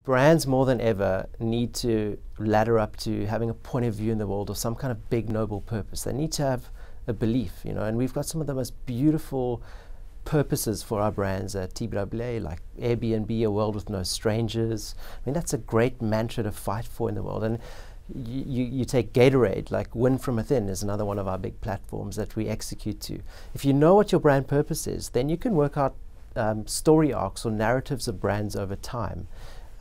brands more than ever need to ladder up to having a point of view in the world or some kind of big noble purpose. They need to have a belief, you know, and we've got some of the most beautiful purposes for our brands at TBWA, like Airbnb, a world with no strangers. I mean, that's a great mantra to fight for in the world. And you take Gatorade, like win from within is another one of our big platforms that we execute to. If you know what your brand purpose is, then you can work out story arcs or narratives of brands over time.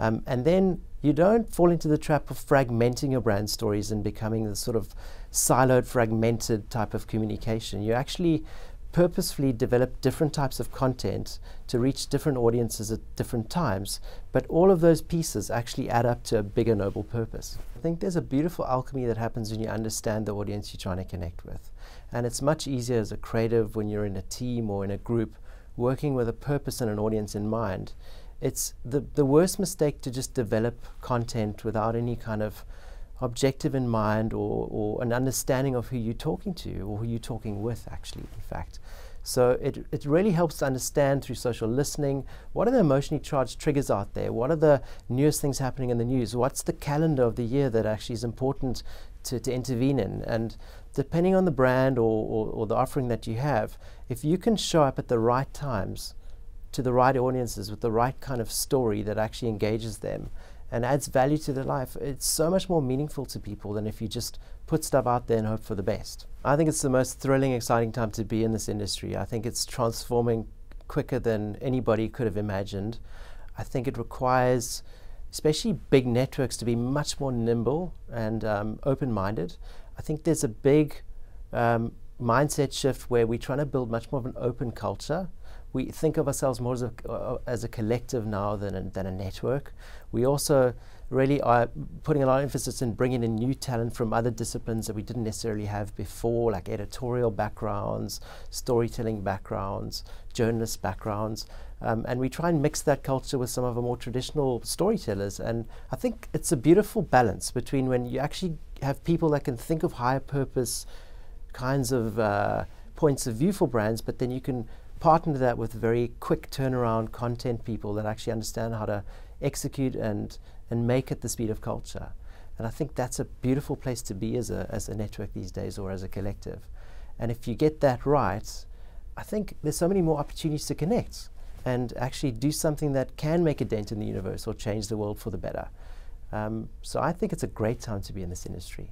And then you don't fall into the trap of fragmenting your brand stories and becoming this sort of siloed, fragmented type of communication. You actually purposefully develop different types of content to reach different audiences at different times, but all of those pieces actually add up to a bigger noble purpose. I think there's a beautiful alchemy that happens when you understand the audience you're trying to connect with. And it's much easier as a creative when you're in a team or in a group working with a purpose and an audience in mind. It's the worst mistake to just develop content without any kind of objective in mind or an understanding of who you're talking to or who you're talking with, actually, in fact. So it really helps to understand through social listening, what are the emotionally charged triggers out there? What are the newest things happening in the news? What's the calendar of the year that actually is important to intervene in? And depending on the brand or the offering that you have, if you can show up at the right times to the right audiences with the right kind of story that actually engages them and adds value to their life, it's so much more meaningful to people than if you just put stuff out there and hope for the best. I think it's the most thrilling, exciting time to be in this industry. I think it's transforming quicker than anybody could have imagined. I think it requires, especially big networks, to be much more nimble and open-minded. I think there's a big mindset shift where we're trying to build much more of an open culture. We think of ourselves more as a collective now than a network. We also really are putting a lot of emphasis in bringing in new talent from other disciplines that we didn't necessarily have before, like editorial backgrounds, storytelling backgrounds, journalist backgrounds. And we try and mix that culture with some of our more traditional storytellers. And I think it's a beautiful balance between when you actually have people that can think of higher purpose kinds of points of view for brands, but then you can partner that with very quick turnaround content people that actually understand how to execute and make at the speed of culture. And I think that's a beautiful place to be as a network these days, or as a collective. And if you get that right, I think there's so many more opportunities to connect and actually do something that can make a dent in the universe or change the world for the better. So I think it's a great time to be in this industry.